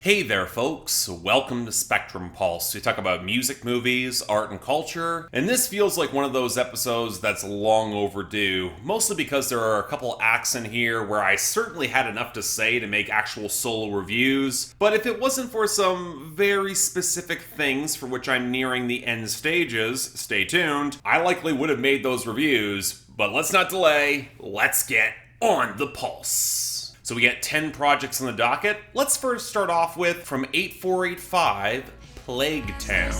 Hey there folks, welcome to Spectrum Pulse. We talk about music, movies, art, and culture, and this feels like one of those episodes that's long overdue, mostly because there are a couple acts in here where I certainly had enough to say to make actual solo reviews, but if it wasn't for some very specific things for which I'm nearing the end stages, stay tuned, I likely would have made those reviews, but let's not delay, let's get on the pulse. So we get 10 projects on the docket. Let's first start off with, from 8485, Plague Town.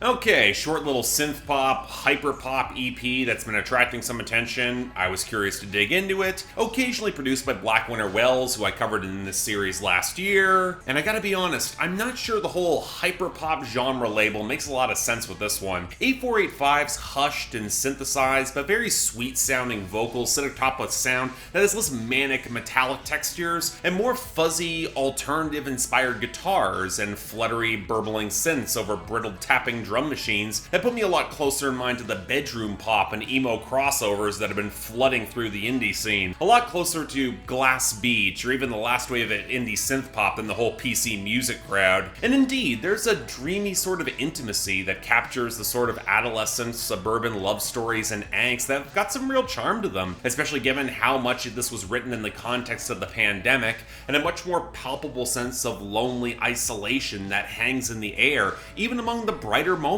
Okay, short little synth pop, hyper pop EP that's been attracting some attention. I was curious to dig into it. Occasionally produced by Black Winter Wells, who I covered in this series last year. And I gotta be honest, I'm not sure the whole hyper pop genre label makes a lot of sense with this one. 8485's hushed and synthesized, but very sweet sounding vocals sit atop a sound that has less manic metallic textures and more fuzzy, alternative inspired guitars and fluttery, burbling synths over brittle tapping drum machines that put me a lot closer in mind to the bedroom pop and emo crossovers that have been flooding through the indie scene. A lot closer to Glass Beach or even the last wave of indie synth pop than the whole PC music crowd. And indeed, there's a dreamy sort of intimacy that captures the sort of adolescent suburban love stories and angst that have got some real charm to them, especially given how much this was written in the context of the pandemic and a much more palpable sense of lonely isolation that hangs in the air, even among the brighter moments.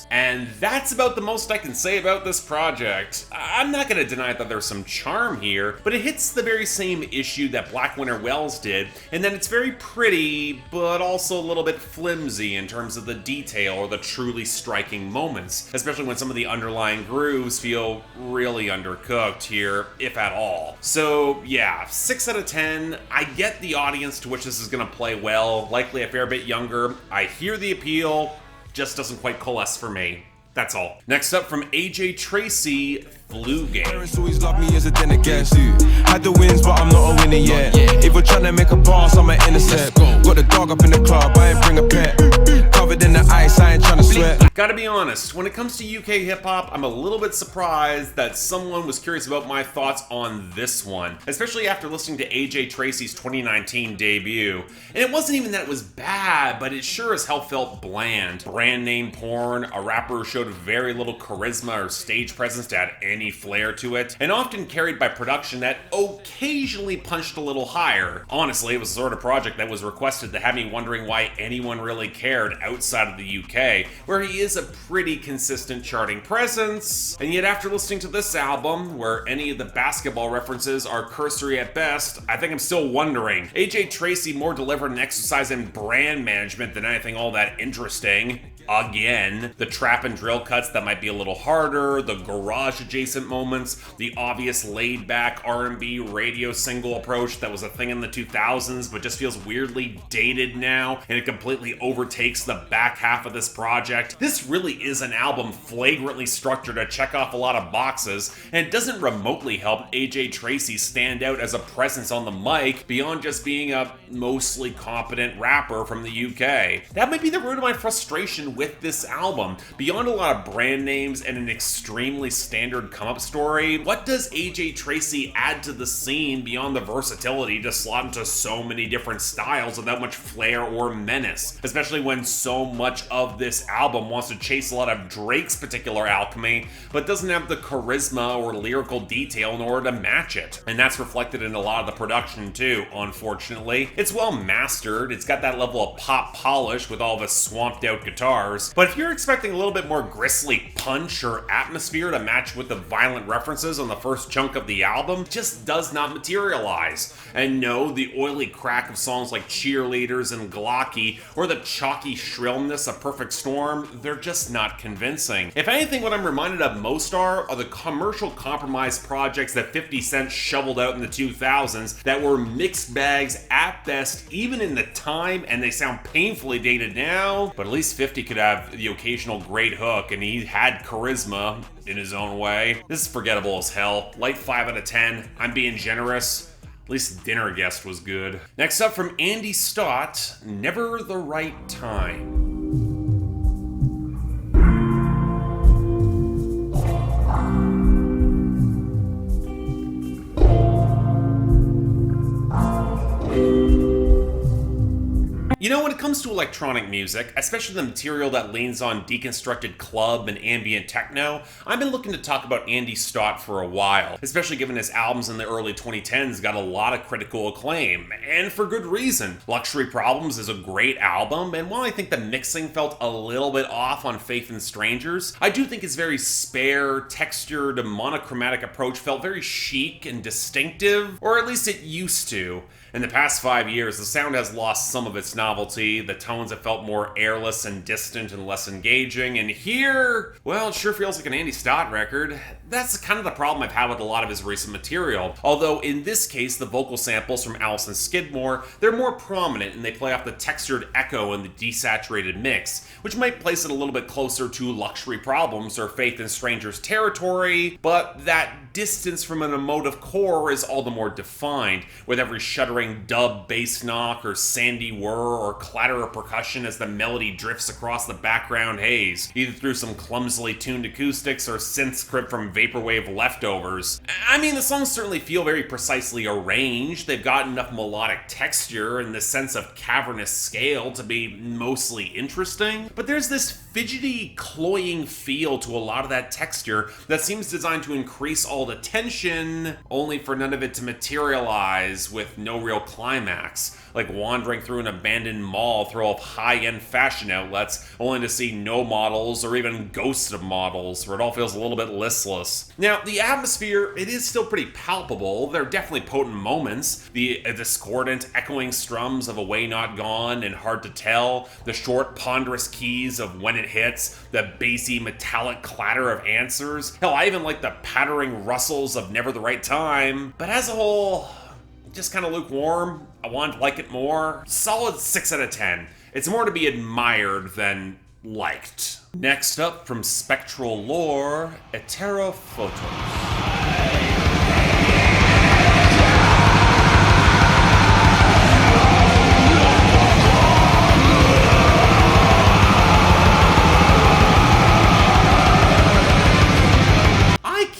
And that's about the most I can say about this project. I'm not going to deny that there's some charm here, but it hits the very same issue that Black Winter Wells did, and that it's very pretty, but also a little bit flimsy in terms of the detail or the truly striking moments, especially when some of the underlying grooves feel really undercooked here, if at all. So yeah, 6 out of 10. I get the audience to which this is going to play well, likely a fair bit younger. I hear the appeal, just doesn't quite coalesce for me. That's all. Next up from AJ Tracey, Flu Game. Parents always love me as a dinner guest. Had the wins, but I'm not a winner yet. If we're trying to make a pass, I'm an intercept. Got the dog up in the club, I ain't bring a pet. Covered in the ice, I ain't trying to sweat. Gotta be honest, when it comes to UK hip-hop, I'm a little bit surprised that someone was curious about my thoughts on this one, especially after listening to AJ Tracey's 2019 debut. And it wasn't even that it was bad, but it sure as hell felt bland. Brand name porn, a rapper who showed very little charisma or stage presence to add any flair to it, and often carried by production that occasionally punched a little higher. Honestly, it was the sort of project that was requested to have me wondering why anyone really cared outside of the UK, where he is a pretty consistent charting presence. And yet after listening to this album, where any of the basketball references are cursory at best, I think I'm still wondering. AJ Tracey more delivered an exercise in brand management than anything all that interesting. Again, the trap and drill cuts that might be a little harder, the garage adjacent moments, the obvious laid back R&B radio single approach that was a thing in the 2000s but just feels weirdly dated now, and it completely overtakes the back half of this project. This really is an album flagrantly structured to check off a lot of boxes, and it doesn't remotely help AJ Tracey stand out as a presence on the mic beyond just being a mostly competent rapper from the UK. That might be the root of my frustration with this album. Beyond a lot of brand names and an extremely standard come-up story, what does AJ Tracey add to the scene beyond the versatility to slot into so many different styles without much flair or menace? Especially when so much of this album wants to chase a lot of Drake's particular alchemy, but doesn't have the charisma or lyrical detail in order to match it. And that's reflected in a lot of the production too, unfortunately. It's well mastered, it's got that level of pop polish with all the swamped out guitars, but if you're expecting a little bit more grisly punch or atmosphere to match with the violent references on the first chunk of the album, it just does not materialize. And no, the oily crack of songs like Cheerleaders and Glocky, or the chalky shrillness of Perfect Storm, they're just not convincing. If anything, what I'm reminded of most are the commercial compromise projects that 50 Cent shoveled out in the 2000s that were mixed bags at best, even in the time, and they sound painfully dated now, but at least 50 could have the occasional great hook, and he had charisma in his own way. This is forgettable as hell. Light 5 out of 10. I'm being generous. At least Dinner Guest was good. Next up from Andy Stott, Never the Right Time. You know, when it comes to electronic music, especially the material that leans on deconstructed club and ambient techno, I've been looking to talk about Andy Stott for a while, especially given his albums in the early 2010s got a lot of critical acclaim, and for good reason. Luxury Problems is a great album, and while I think the mixing felt a little bit off on Faith in Strangers, I do think his very spare, textured, monochromatic approach felt very chic and distinctive, or at least it used to. In the past 5 years, the sound has lost some of its novelty, the tones have felt more airless and distant and less engaging, and here, well, it sure feels like an Andy Stott record. That's kind of the problem I've had with a lot of his recent material, although in this case, the vocal samples from Alison Skidmore, they're more prominent and they play off the textured echo and the desaturated mix, which might place it a little bit closer to Luxury Problems or Faith in Strangers territory, but that distance from an emotive core is all the more defined, with every shuddering dub bass knock or sandy whir or clatter of percussion as the melody drifts across the background haze, either through some clumsily tuned acoustics or synth crib from vaporwave leftovers. I mean, the songs certainly feel very precisely arranged, they've got enough melodic texture and the sense of cavernous scale to be mostly interesting, but there's this fidgety, cloying feel to a lot of that texture that seems designed to increase all the tension, only for none of it to materialize with no real climax, like wandering through an abandoned mall full of high-end fashion outlets, only to see no models or even ghosts of models, where it all feels a little bit listless. Now, the atmosphere, it is still pretty palpable. There are definitely potent moments, the discordant, echoing strums of A Way Not Gone and Hard to Tell, the short, ponderous keys of When It Hits, the bassy, metallic clatter of Answers. Hell, I even like the pattering rustles of Never the Right Time, but as a whole, just kind of lukewarm. I wanted to like it more. Solid 6 out of 10. It's more to be admired than liked. Next up from Spectral Lore, Eterόφωτος.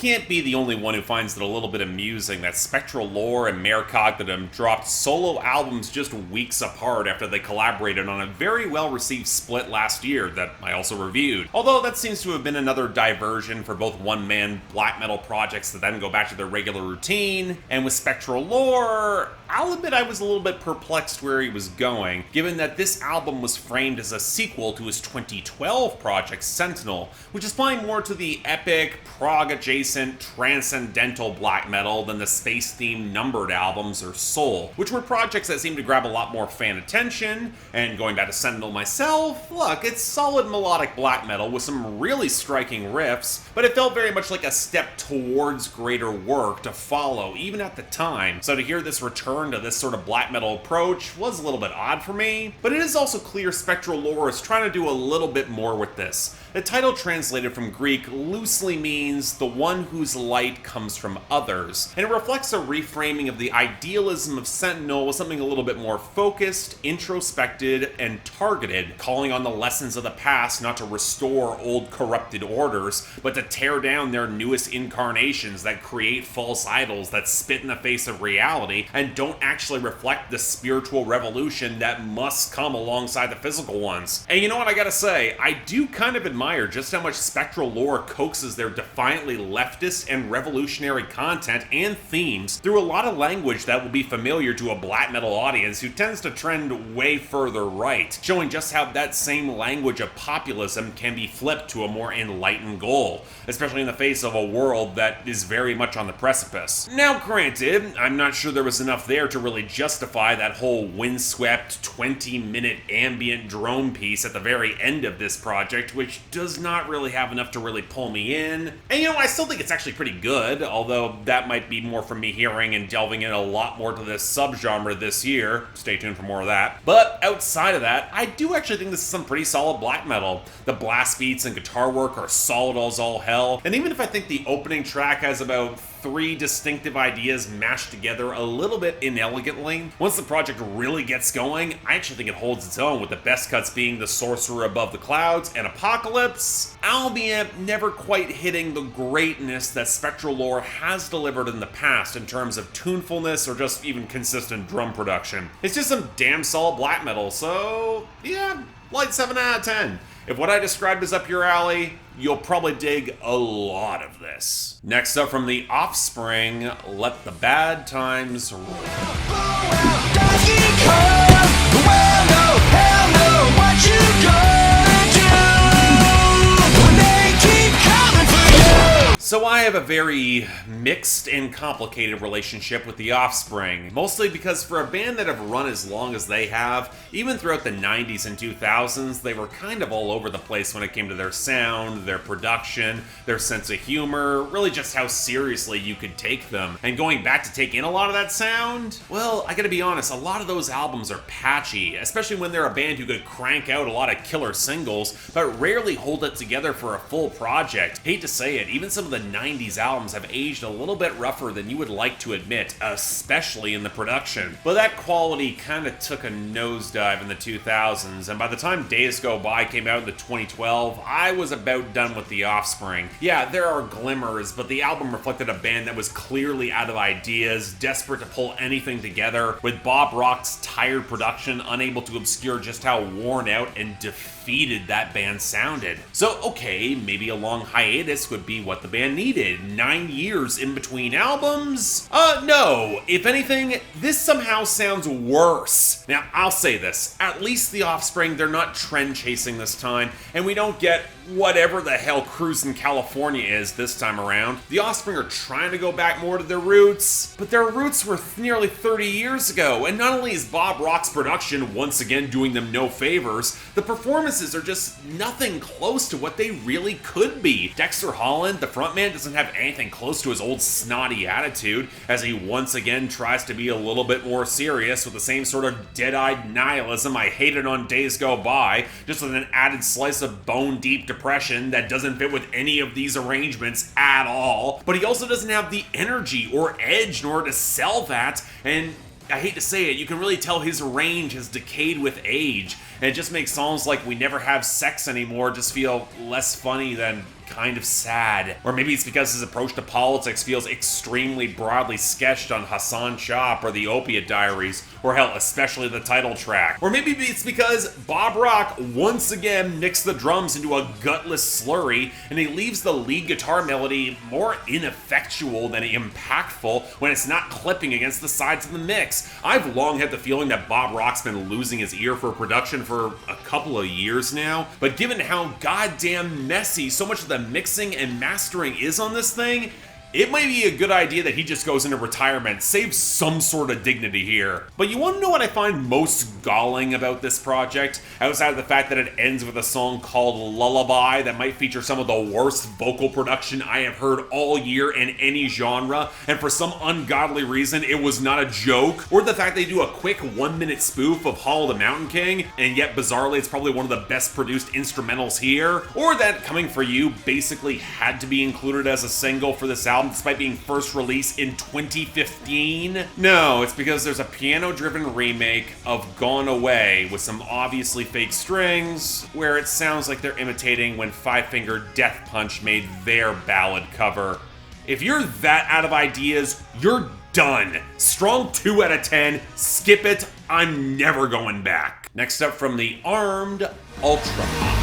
Can't be the only one who finds it a little bit amusing that Spectral Lore and Mare Cognitum dropped solo albums just weeks apart after they collaborated on a very well-received split last year that I also reviewed. Although that seems to have been another diversion for both one-man black metal projects that then go back to their regular routine, and with Spectral Lore, I'll admit I was a little bit perplexed where he was going, given that this album was framed as a sequel to his 2012 project Sentinel, which is playing more to the epic, prog-adjacent, transcendental black metal than the space-themed numbered albums or Soul, which were projects that seemed to grab a lot more fan attention, and going back to Sentinel myself, look, it's solid melodic black metal with some really striking riffs, but it felt very much like a step towards greater work to follow, even at the time, so to hear this return to this sort of black metal approach was a little bit odd for me, but it is also clear Spectral Lore is trying to do a little bit more with this. The title translated from Greek loosely means the one whose light comes from others, and it reflects a reframing of the idealism of Sentinel with something a little bit more focused, introspected, and targeted, calling on the lessons of the past not to restore old corrupted orders, but to tear down their newest incarnations that create false idols that spit in the face of reality and don't actually reflect the spiritual revolution that must come alongside the physical ones. And you know what I gotta say, I do kind of admire just how much Spectral Lore coaxes their defiantly leftist and revolutionary content and themes through a lot of language that will be familiar to a black metal audience who tends to trend way further right, showing just how that same language of populism can be flipped to a more enlightened goal, especially in the face of a world that is very much on the precipice. Now granted, I'm not sure there was enough there to really justify that whole windswept 20-minute ambient drone piece at the very end of this project, which does not really have enough to really pull me in. And you know, I still think it's actually pretty good, although that might be more from me hearing and delving in a lot more to this subgenre this year. Stay tuned for more of that. But outside of that, I do actually think this is some pretty solid black metal. The blast beats and guitar work are solid as all hell, and even if I think the opening track has about three distinctive ideas mashed together a little bit inelegantly. Once the project really gets going, I actually think it holds its own, with the best cuts being The Sorcerer Above the Clouds and Apocalypse, albeit never quite hitting the greatness that Spectral Lore has delivered in the past in terms of tunefulness or just even consistent drum production. It's just some damn solid black metal, so yeah, light 7 out of 10. If what I described is up your alley, you'll probably dig a lot of this. Next up from the Offspring, Let the Bad Times Roll. So I have a very mixed and complicated relationship with the Offspring, mostly because for a band that have run as long as they have, even throughout the 90s and 2000s, they were kind of all over the place when it came to their sound, their production, their sense of humor, really just how seriously you could take them. And going back to take in a lot of that sound, well, I gotta be honest, a lot of those albums are patchy, especially when they're a band who could crank out a lot of killer singles, but rarely hold it together for a full project. Hate to say it, even some of the 90s albums have aged a little bit rougher than you would like to admit, especially in the production. But that quality kind of took a nosedive in the 2000s, and by the time Days Go By came out in the 2012, I was about done with the Offspring. Yeah, there are glimmers, but the album reflected a band that was clearly out of ideas, desperate to pull anything together, with Bob Rock's tired production unable to obscure just how worn out and defeated that band sounded. So okay, maybe a long hiatus would be what the band needed. 9 years in between albums? No. If anything, this somehow sounds worse. Now, I'll say this. At least the Offspring, they're not trend chasing this time, and we don't get whatever the hell Cruisin' California is this time around. The Offspring are trying to go back more to their roots, but their roots were nearly 30 years ago, and not only is Bob Rock's production once again doing them no favors, the performances are just nothing close to what they really could be. Dexter Holland, the frontman, doesn't have anything close to his old snotty attitude, as he once again tries to be a little bit more serious with the same sort of dead-eyed nihilism I hated on Days Go By, just with an added slice of bone-deep depression that doesn't fit with any of these arrangements at all. But he also doesn't have the energy or edge in order to sell that, and I hate to say it, you can really tell his range has decayed with age, and it just makes songs like We Never Have Sex Anymore just feel less funny than kind of sad. Or maybe it's because his approach to politics feels extremely broadly sketched on Hassan Shop or the Opiate Diaries, or hell, especially the title track. Or maybe it's because Bob Rock once again mixed the drums into a gutless slurry, and he leaves the lead guitar melody more ineffectual than impactful when it's not clipping against the sides of the mix. I've long had the feeling that Bob Rock's been losing his ear for production for a couple of years now, but given how goddamn messy so much of the mixing and mastering is on this thing, it might be a good idea that he just goes into retirement, saves some sort of dignity here. But you want to know what I find most galling about this project? Outside of the fact that it ends with a song called Lullaby that might feature some of the worst vocal production I have heard all year in any genre, and for some ungodly reason it was not a joke, or the fact they do a quick 1-minute spoof of Hall of the Mountain King, and yet bizarrely it's probably one of the best produced instrumentals here, or that Coming For You basically had to be included as a single for this album despite being first released in 2015? No, it's because there's a piano-driven remake of Gone Away with some obviously fake strings, where it sounds like they're imitating when Five Finger Death Punch made their ballad cover. If you're that out of ideas, you're done. Strong 2 out of 10, skip it, I'm never going back. Next up from the Armed, ULTRAPOP.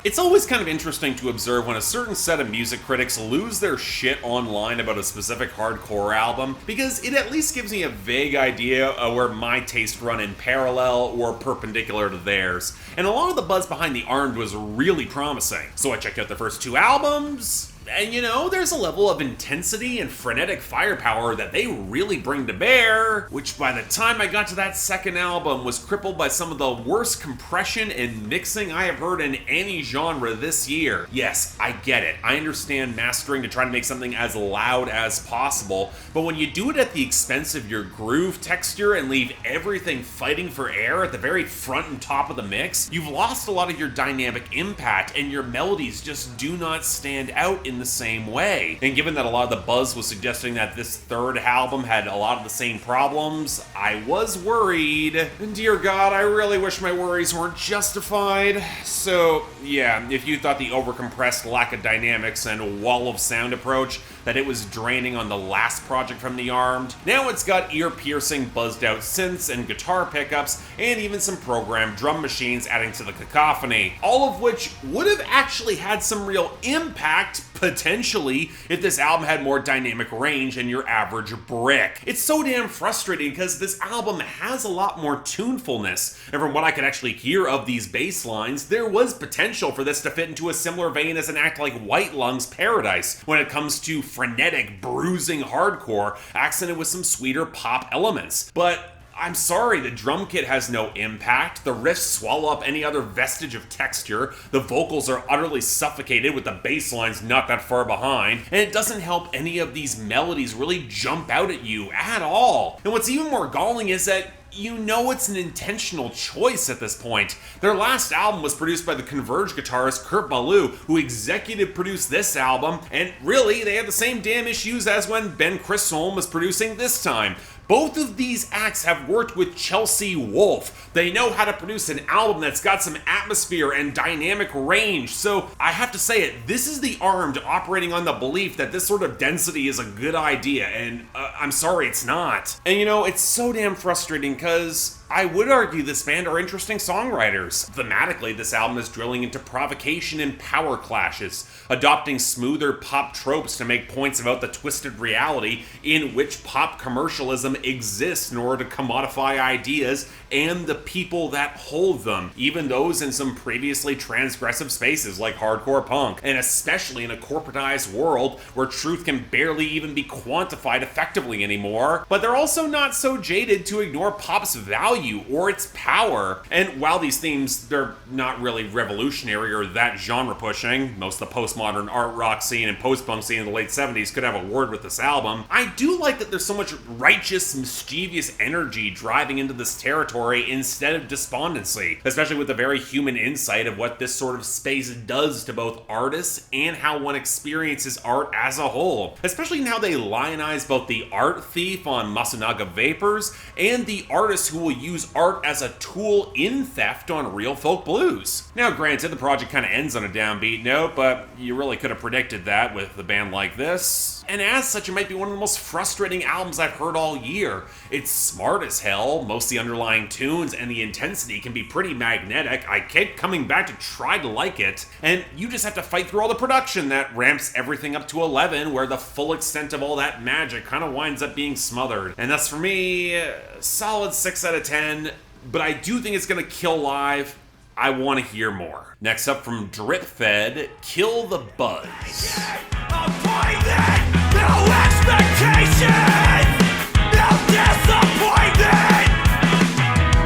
It's always kind of interesting to observe when a certain set of music critics lose their shit online about a specific hardcore album, because it at least gives me a vague idea of where my taste run in parallel or perpendicular to theirs. And a lot of the buzz behind The Armed was really promising. So I checked out the first 2 albums, And you know, there's a level of intensity and frenetic firepower that they really bring to bear, which by the time I got to that second album was crippled by some of the worst compression and mixing I have heard in any genre this year. Yes, I get it. I understand mastering to try to make something as loud as possible, but when you do it at the expense of your groove texture and leave everything fighting for air at the very front and top of the mix, you've lost a lot of your dynamic impact and your melodies just do not stand out in the same way. And given that a lot of the buzz was suggesting that this third album had a lot of the same problems, I was worried. And dear God, I really wish my worries weren't justified. So yeah, if you thought the overcompressed lack of dynamics and wall of sound approach that it was draining on the last project from The Armed, now it's got ear-piercing buzzed out synths and guitar pickups and even some programmed drum machines adding to the cacophony, all of which would have actually had some real impact potentially if this album had more dynamic range than your average brick. It's so damn frustrating because this album has a lot more tunefulness, and from what I could actually hear of these bass lines, there was potential for this to fit into a similar vein as an act like White Lung's Paradise when it comes to frenetic, bruising hardcore accented with some sweeter pop elements. But I'm sorry, the drum kit has no impact, the riffs swallow up any other vestige of texture, the vocals are utterly suffocated with the bass lines not that far behind, and it doesn't help any of these melodies really jump out at you at all. And what's even more galling is that you know it's an intentional choice at this point. Their last album was produced by the Converge guitarist Kurt Ballou, who executive produced this album, and really, they had the same damn issues as when Ben Chisholm was producing this time. Both of these acts have worked with Chelsea Wolfe. They know how to produce an album that's got some atmosphere and dynamic range. So I have to say it, this is The Armed operating on the belief that this sort of density is a good idea, and I'm sorry, it's not. And you know, it's so damn frustrating because I would argue this band are interesting songwriters. Thematically, this album is drilling into provocation and power clashes, adopting smoother pop tropes to make points about the twisted reality in which pop commercialism exists in order to commodify ideas and the people that hold them, even those in some previously transgressive spaces like hardcore punk, and especially in a corporatized world where truth can barely even be quantified effectively anymore. But they're also not so jaded to ignore pop's value or its power. And while these themes, they're not really revolutionary or that genre pushing, most of the postmodern art rock scene and post-punk scene in the late 70s could have a word with this album, I do like that there's so much righteous, mischievous energy driving into this territory instead of despondency, especially with the very human insight of what this sort of space does to both artists and how one experiences art as a whole, especially in how they lionize both the art thief on Masunaga Vapors and the artist who will use art as a tool in theft on Real Folk Blues. Now granted, the project kind of ends on a downbeat note, but you really could have predicted that with a band like this. And as such, it might be one of the most frustrating albums I've heard all year. It's smart as hell, most of the underlying tunes and the intensity can be pretty magnetic. I keep coming back to try to like it, and you just have to fight through all the production that ramps everything up to 11, where the full extent of all that magic kind of winds up being smothered. And that's for me, solid 6 out of 10, but I do think it's gonna kill live. I want to hear more. Next up from Drip Fed, Kill the Buzz. No expectations, no disappointment.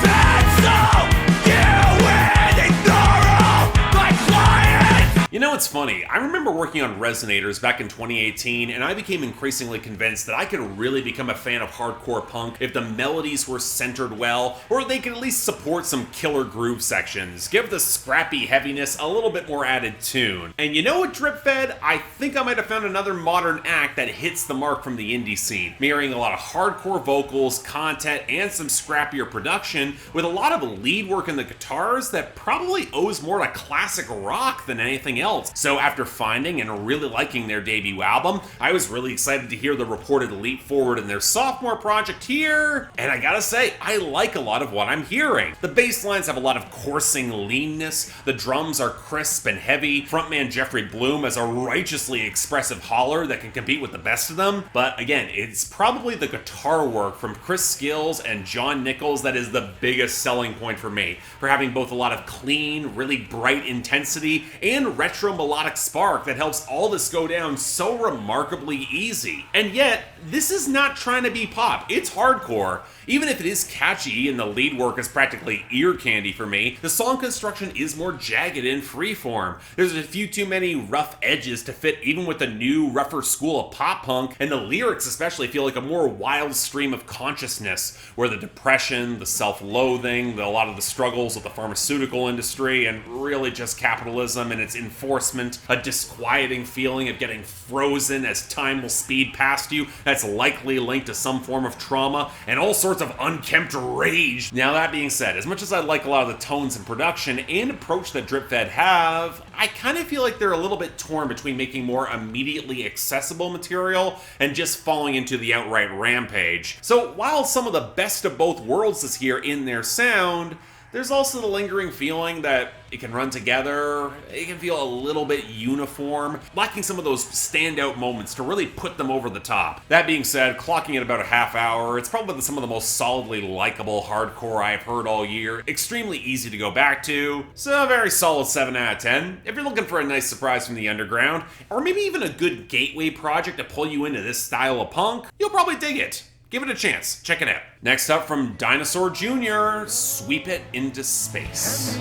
That's all you will ignore all my clients. You know, it's funny. I remember working on Resonators back in 2018, and I became increasingly convinced that I could really become a fan of hardcore punk if the melodies were centered well, or they could at least support some killer groove sections, give the scrappy heaviness a little bit more added tune. And you know what, Drip Fed? I think I might have found another modern act that hits the mark from the indie scene, mirroring a lot of hardcore vocals, content, and some scrappier production, with a lot of lead work in the guitars that probably owes more to classic rock than anything else. So after finding and really liking their debut album, I was really excited to hear the reported leap forward in their sophomore project here, and I gotta say, I like a lot of what I'm hearing. The bass lines have a lot of coursing leanness, the drums are crisp and heavy, frontman Jeffrey Bloom has a righteously expressive holler that can compete with the best of them, but again, it's probably the guitar work from Chris Skills and John Nichols that is the biggest selling point for me, for having both a lot of clean, really bright intensity and retro retro melodic spark that helps all this go down so remarkably easy. And yet, this is not trying to be pop, it's hardcore. Even if it is catchy and the lead work is practically ear candy for me, the song construction is more jagged and freeform. There's a few too many rough edges to fit even with the new, rougher school of pop punk, and the lyrics especially feel like a more wild stream of consciousness, where the depression, the self-loathing, a lot of the struggles with the pharmaceutical industry, and really just capitalism and its enforcement, a disquieting feeling of getting frozen as time will speed past you that's likely linked to some form of trauma, and all sorts of unkempt rage. Now that being said, as much as I like a lot of the tones and production and approach that Dripfed have, I kind of feel like they're a little bit torn between making more immediately accessible material and just falling into the outright rampage. So while some of the best of both worlds is here in their sound, there's also the lingering feeling that it can run together, it can feel a little bit uniform, lacking some of those standout moments to really put them over the top. That being said, clocking at about a half hour, it's probably some of the most solidly likable hardcore I've heard all year, extremely easy to go back to, so a very solid 7 out of 10. If you're looking for a nice surprise from the underground, or maybe even a good gateway project to pull you into this style of punk, you'll probably dig it. Give it a chance. Check it out. Next up from Dinosaur Jr., Sweep It Into Space.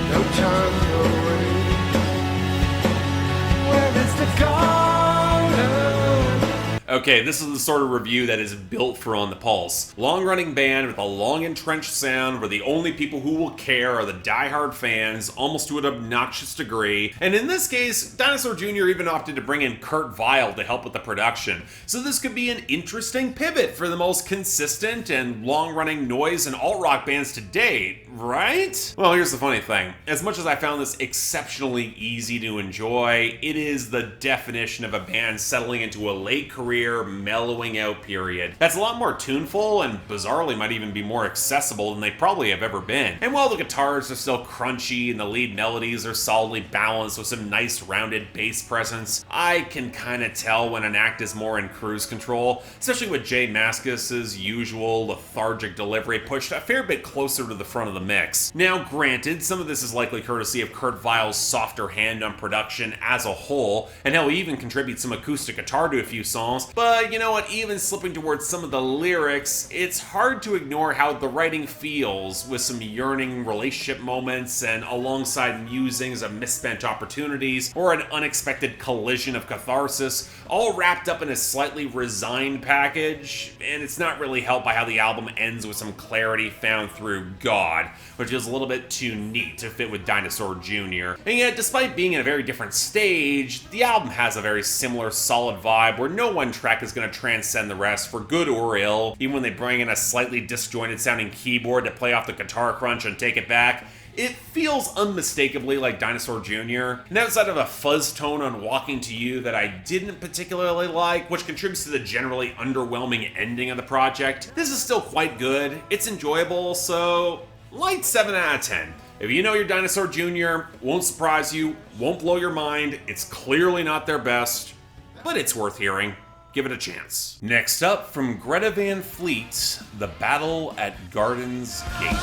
No turn away. Where is the garden? Okay, this is the sort of review that is built for On the Pulse. Long-running band with a long entrenched sound where the only people who will care are the diehard fans, almost to an obnoxious degree. And in this case, Dinosaur Jr. even opted to bring in Kurt Vile to help with the production. So this could be an interesting pivot for the most consistent and long-running noise and alt-rock bands to date, right? Well, here's the funny thing. As much as I found this exceptionally easy to enjoy, it is the definition of a band settling into a late career, mellowing out period. That's a lot more tuneful and bizarrely might even be more accessible than they probably have ever been. And while the guitars are still crunchy and the lead melodies are solidly balanced with some nice rounded bass presence, I can kind of tell when an act is more in cruise control, especially with Jay Mascis's usual lethargic delivery pushed a fair bit closer to the front of the mix. Now granted, some of this is likely courtesy of Kurt Vile's softer hand on production as a whole, and he'll even contribute some acoustic guitar to a few songs, but you know what, even slipping towards some of the lyrics, it's hard to ignore how the writing feels, with some yearning relationship moments and alongside musings of misspent opportunities or an unexpected collision of catharsis, all wrapped up in a slightly resigned package. And it's not really helped by how the album ends with some clarity found through God, which is a little bit too neat to fit with Dinosaur Jr. And yet, despite being in a very different stage, the album has a very similar solid vibe where no one track is going to transcend the rest for good or ill. Even when they bring in a slightly disjointed sounding keyboard to play off the guitar crunch and take it back, it feels unmistakably like Dinosaur Jr. And outside of a fuzz tone on Walking to You that I didn't particularly like, which contributes to the generally underwhelming ending of the project, this is still quite good. It's enjoyable, so light 7 out of 10. If you know your Dinosaur Jr., won't surprise you, won't blow your mind, it's clearly not their best, but it's worth hearing. Give it a chance. Next up, from Greta Van Fleet, The Battle at Garden's Gate.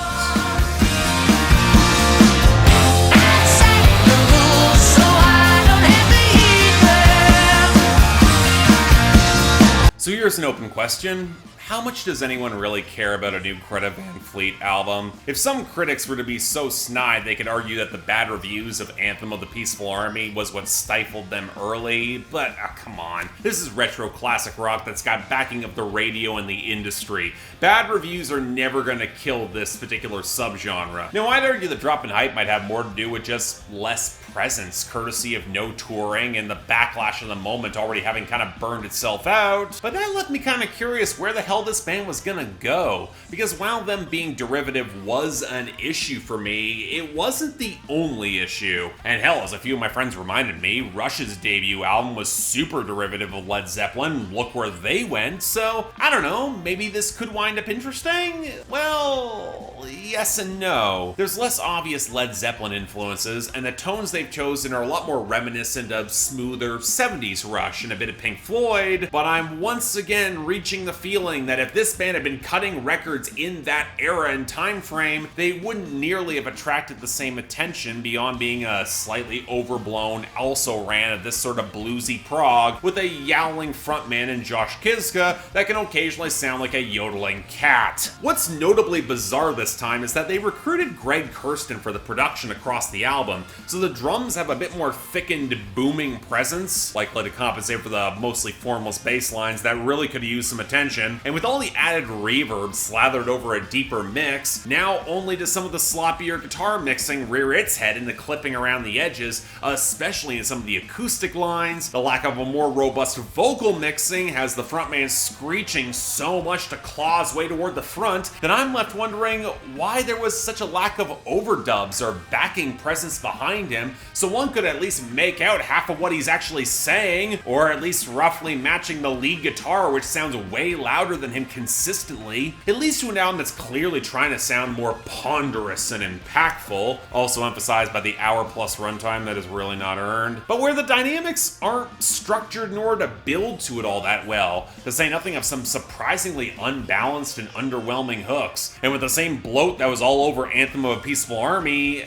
So here's an open question. How much does anyone really care about a new Greta Van Fleet album? If some critics were to be so snide they could argue that the bad reviews of Anthem of the Peaceful Army was what stifled them early, but come on. This is retro classic rock that's got backing of the radio and the industry. Bad reviews are never gonna kill this particular subgenre. Now, I'd argue the drop in hype might have more to do with just less presence, courtesy of no touring and the backlash of the moment already having kind of burned itself out, but that left me kind of curious where the hell this band was gonna go, because while them being derivative was an issue for me, it wasn't the only issue. And hell, as a few of my friends reminded me, Rush's debut album was super derivative of Led Zeppelin. Look where they went. So I don't know, maybe this could wind up interesting? Well, yes and no. There's less obvious Led Zeppelin influences, and the tones they've chosen are a lot more reminiscent of smoother 70s Rush and a bit of Pink Floyd, but I'm once again reaching the feeling that if this band had been cutting records in that era and time frame, they wouldn't nearly have attracted the same attention beyond being a slightly overblown also-ran of this sort of bluesy prog with a yowling frontman in Josh Kiszka that can occasionally sound like a yodeling cat. What's notably bizarre this time is that they recruited Greg Kurstin for the production across the album, so the drums have a bit more thickened, booming presence, likely to compensate for the mostly formless bass lines that really could use some attention, and with all the added reverb slathered over a deeper mix, now only does some of the sloppier guitar mixing rear its head in the clipping around the edges, especially in some of the acoustic lines. The lack of a more robust vocal mixing has the frontman screeching so much to claw his way toward the front that I'm left wondering why there was such a lack of overdubs or backing presence behind him, so one could at least make out half of what he's actually saying, or at least roughly matching the lead guitar, which sounds way louder than him consistently. It leads to an album that's clearly trying to sound more ponderous and impactful, also emphasized by the hour-plus runtime that is really not earned, but where the dynamics aren't structured nor to build to it all that well, to say nothing of some surprisingly unbalanced and underwhelming hooks. And with the same bloat that was all over Anthem of a Peaceful Army,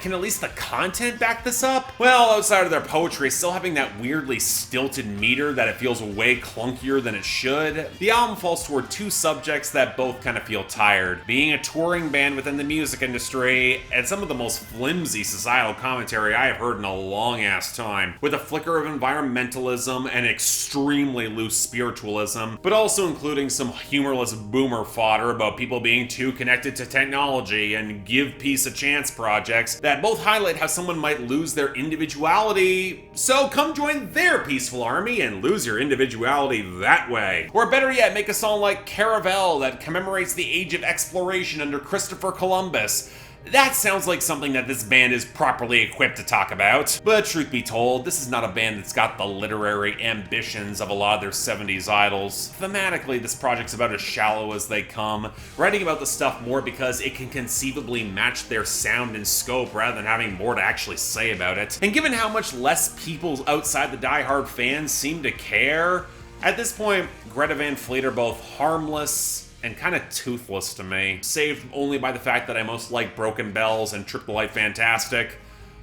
can at least the content back this up? Well, outside of their poetry, still having that weirdly stilted meter that it feels way clunkier than it should, the album falls toward two subjects that both kind of feel tired. Being a touring band within the music industry, and some of the most flimsy societal commentary I have heard in a long-ass time, with a flicker of environmentalism and extremely loose spiritualism, but also including some humorless boomer fodder about people being too connected to technology and give peace a chance projects that both highlight how someone might lose their individuality, so come join their peaceful army and lose your individuality that way. Or better yet, make a song like Caravel that commemorates the age of exploration under Christopher Columbus. That sounds like something that this band is properly equipped to talk about. But truth be told, this is not a band that's got the literary ambitions of a lot of their 70s idols. Thematically, this project's about as shallow as they come, writing about the stuff more because it can conceivably match their sound and scope rather than having more to actually say about it. And given how much less people outside the diehard fans seem to care, at this point, Greta Van Fleet are both harmless and kind of toothless to me, saved only by the fact that I most like Broken Bells and Trip the Light Fantastic,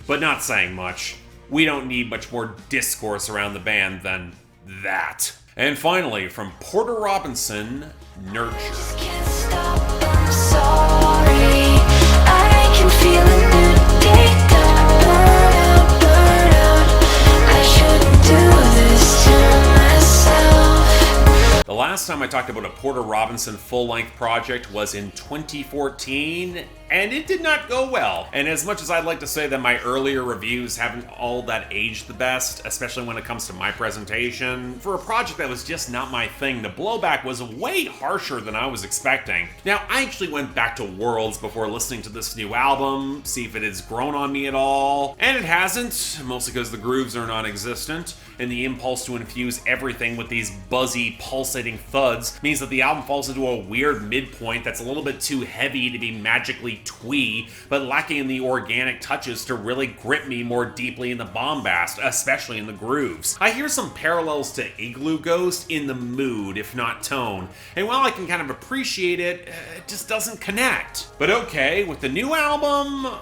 but not saying much. We don't need much more discourse around the band than that. And finally, from Porter Robinson, Nurture. Just can't stop, I'm sorry. I can feel a new day dawn. Burn out. I shouldn't do this to myself. The last time I talked about a Porter Robinson full-length project was in 2014, and it did not go well. And as much as I'd like to say that my earlier reviews haven't all that aged the best, especially when it comes to my presentation, for a project that was just not my thing, the blowback was way harsher than I was expecting. Now, I actually went back to Worlds before listening to this new album, see if it has grown on me at all, and it hasn't, mostly because the grooves are non-existent, and the impulse to infuse everything with these buzzy, pulsating thuds means that the album falls into a weird midpoint that's a little bit too heavy to be magically twee, but lacking in the organic touches to really grip me more deeply in the bombast, especially in the grooves. I hear some parallels to Igloo Ghost in the mood, if not tone, and while I can kind of appreciate it, it just doesn't connect. But okay, with the new album,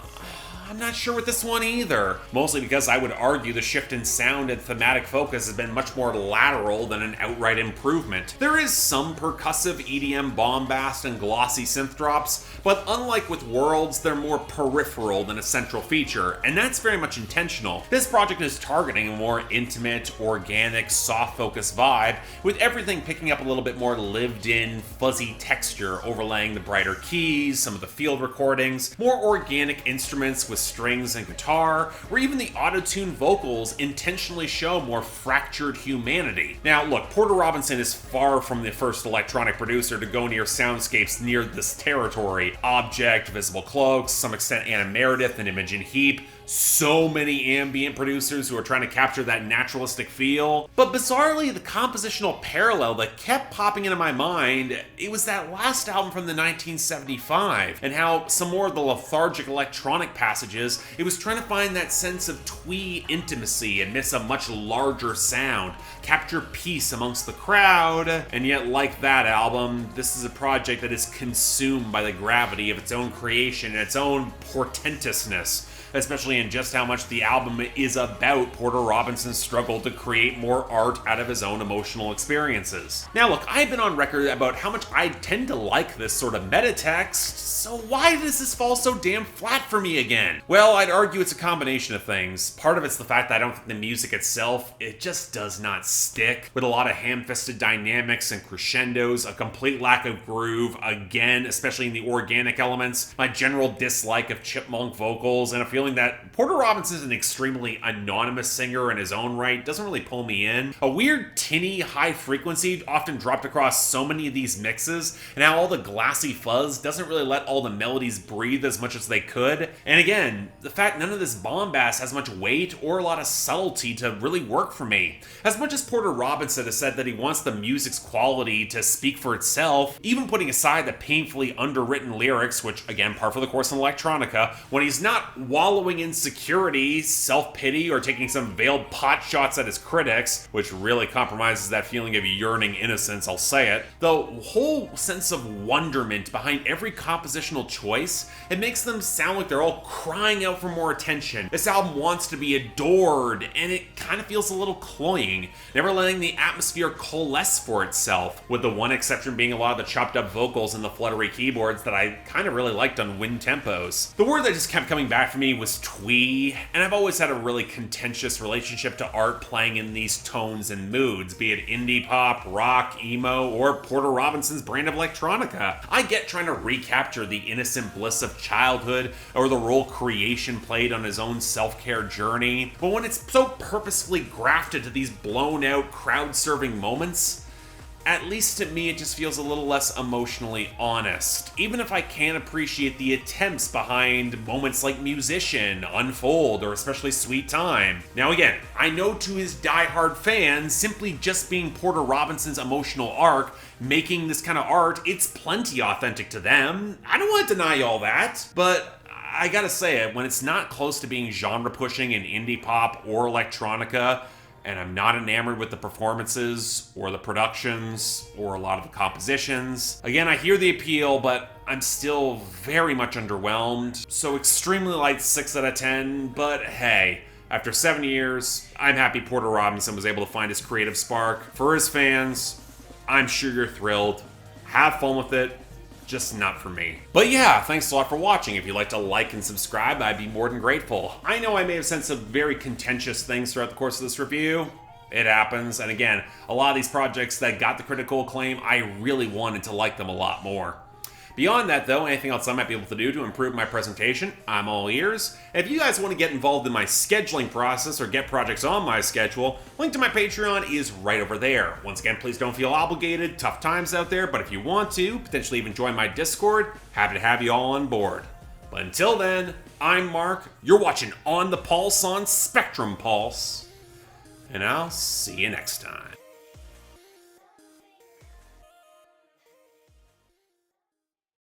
I'm not sure with this one either, mostly because I would argue the shift in sound and thematic focus has been much more lateral than an outright improvement. There is some percussive EDM bombast and glossy synth drops, but unlike with Worlds, they're more peripheral than a central feature, and that's very much intentional. This project is targeting a more intimate, organic, soft-focus vibe, with everything picking up a little bit more lived-in, fuzzy texture overlaying the brighter keys, some of the field recordings, more organic instruments with strings and guitar, or even the auto-tune vocals intentionally show more fractured humanity. Now look, Porter Robinson is far from the first electronic producer to go near soundscapes near this territory. Object, Visible Cloaks, to some extent Anna Meredith and Imogen Heap, so many ambient producers who are trying to capture that naturalistic feel. But bizarrely, the compositional parallel that kept popping into my mind, it was that last album from the 1975, and how some more of the lethargic electronic passages, it was trying to find that sense of twee intimacy amidst a much larger sound, capture peace amongst the crowd, and yet like that album, this is a project that is consumed by the gravity of its own creation and its own portentousness, especially in just how much the album is about Porter Robinson's struggle to create more art out of his own emotional experiences. Now look, I've been on record about how much I tend to like this sort of metatext, so why does this fall so damn flat for me again? Well, I'd argue it's a combination of things. Part of it's the fact that I don't think the music itself, it just does not stick, with a lot of ham-fisted dynamics and crescendos, a complete lack of groove, again, especially in the organic elements, my general dislike of chipmunk vocals, and a feeling that Porter Robinson is an extremely anonymous singer in his own right, doesn't really pull me in. A weird tinny high frequency often dropped across so many of these mixes, and how all the glassy fuzz doesn't really let all the melodies breathe as much as they could. And again, the fact none of this bombast has much weight or a lot of subtlety to really work for me. As much as Porter Robinson has said that he wants the music's quality to speak for itself, even putting aside the painfully underwritten lyrics, which again, par for the course in electronica, when he's not wallowing in insecurity, self-pity, or taking some veiled pot shots at his critics, which really compromises that feeling of yearning innocence, I'll say it. The whole sense of wonderment behind every compositional choice, it makes them sound like they're all crying out for more attention. This album wants to be adored, and it kind of feels a little cloying, never letting the atmosphere coalesce for itself, with the one exception being a lot of the chopped up vocals and the fluttery keyboards that I kind of really liked on wind tempos. The word that just kept coming back for me was twee, and I've always had a really contentious relationship to art playing in these tones and moods, be it indie pop, rock, emo, or Porter Robinson's brand of electronica. I get trying to recapture the innocent bliss of childhood, or the role creation played on his own self-care journey, but when it's so purposefully grafted to these blown-out, crowd-serving moments, at least to me, it just feels a little less emotionally honest, even if I can appreciate the attempts behind moments like Musician, Unfold, or especially Sweet Time. Now again, I know to his diehard fans, simply just being Porter Robinson's emotional arc, making this kind of art, it's plenty authentic to them. I don't want to deny all that, but I gotta say it, when it's not close to being genre-pushing in indie pop or electronica, and I'm not enamored with the performances, or the productions, or a lot of the compositions. Again, I hear the appeal, but I'm still very much underwhelmed. So extremely light 6 out of 10, but hey, after 7 years, I'm happy Porter Robinson was able to find his creative spark. For his fans, I'm sure you're thrilled. Have fun with it. Just not for me. But yeah, thanks a lot for watching. If you'd like to like and subscribe, I'd be more than grateful. I know I may have said some very contentious things throughout the course of this review. It happens, and again, a lot of these projects that got the critical acclaim, I really wanted to like them a lot more. Beyond that though, anything else I might be able to do to improve my presentation, I'm all ears. If you guys want to get involved in my scheduling process or get projects on my schedule, link to my Patreon is right over there. Once again, please don't feel obligated, tough times out there, but if you want to, potentially even join my Discord, happy to have you all on board. But until then, I'm Mark, you're watching On the Pulse on Spectrum Pulse, and I'll see you next time.